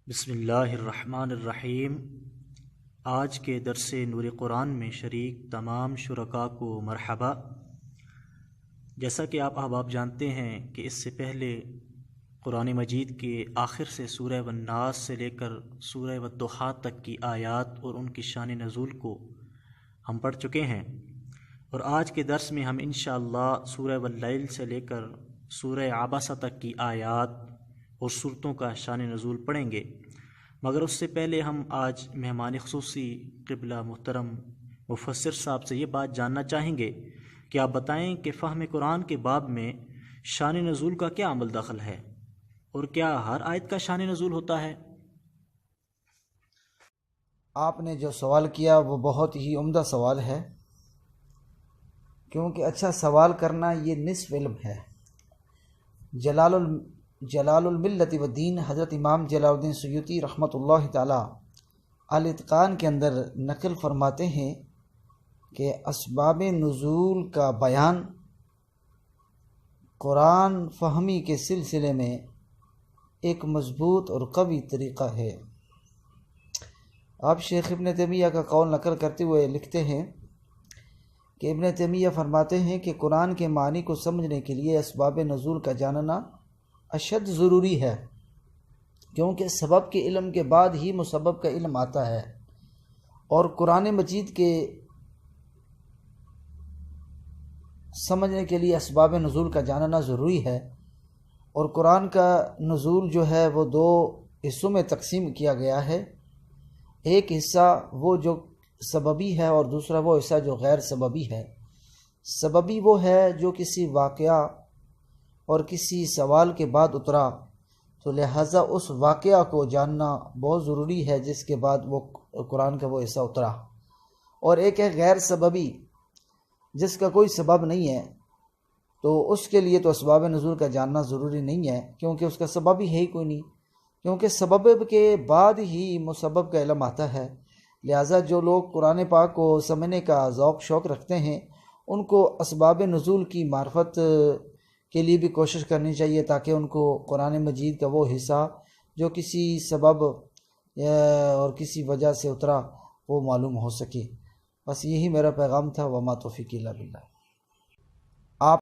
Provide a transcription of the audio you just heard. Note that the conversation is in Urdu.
بسم اللہ الرحمن الرحیم۔ آج کے درس نور قرآن میں شریک تمام شرکاء کو مرحبا۔ جیسا کہ آپ احباب جانتے ہیں کہ اس سے پہلے قرآن مجید کے آخر سے سورہ والناس سے لے کر سورہ والضحیٰ تک کی آیات اور ان کی شان نزول کو ہم پڑھ چکے ہیں، اور آج کے درس میں ہم انشاءاللہ سورہ واللیل سے لے کر سورہ عبسہ تک کی آیات اور صورتوں کا شان نزول پڑھیں گے۔ مگر اس سے پہلے ہم آج مہمان خصوصی قبلہ محترم مفسر صاحب سے یہ بات جاننا چاہیں گے کہ آپ بتائیں کہ فہم قرآن کے باب میں شان نزول کا کیا عمل دخل ہے، اور کیا ہر آیت کا شان نزول ہوتا ہے؟ آپ نے جو سوال کیا وہ بہت ہی عمدہ سوال ہے، کیونکہ اچھا سوال کرنا یہ نصف علم ہے۔ جلال الملت والدین حضرت امام جلال الدین سیوطی رحمۃ اللہ تعالی الاتقان کے اندر نقل فرماتے ہیں کہ اسباب نزول کا بیان قرآن فہمی کے سلسلے میں ایک مضبوط اور قوی طریقہ ہے۔ آپ شیخ ابن تیمیہ کا قول نقل کرتے ہوئے لکھتے ہیں کہ ابن تیمیہ فرماتے ہیں کہ قرآن کے معنی کو سمجھنے کے لیے اسباب نزول کا جاننا اشد ضروری ہے، کیونکہ سبب کے علم کے بعد ہی مسبب کا علم آتا ہے، اور قرآن مجید کے سمجھنے کے لیے اسباب نزول کا جاننا ضروری ہے۔ اور قرآن کا نزول جو ہے وہ دو حصوں میں تقسیم کیا گیا ہے، ایک حصہ وہ جو سببی ہے اور دوسرا وہ حصہ جو غیر سببی ہے۔ سببی وہ ہے جو کسی واقعہ اور کسی سوال کے بعد اترا، تو لہٰذا اس واقعہ کو جاننا بہت ضروری ہے جس کے بعد وہ قرآن کا وہ حصہ اترا۔ اور ایک ہے غیر سببی، جس کا کوئی سبب نہیں ہے، تو اس کے لیے تو اسباب نزول کا جاننا ضروری نہیں ہے، کیونکہ اس کا سبب ہی ہے ہی کوئی نہیں، کیونکہ سبب کے بعد ہی مسبب کا علم آتا ہے۔ لہٰذا جو لوگ قرآن پاک کو سمجھنے کا ذوق شوق رکھتے ہیں، ان کو اسباب نزول کی معرفت کے لیے بھی کوشش کرنی چاہیے، تاکہ ان کو قرآن مجید کا وہ حصہ جو کسی سبب اور کسی وجہ سے اترا وہ معلوم ہو سکے۔ بس یہی میرا پیغام تھا، وما توفیقی الا باللہ۔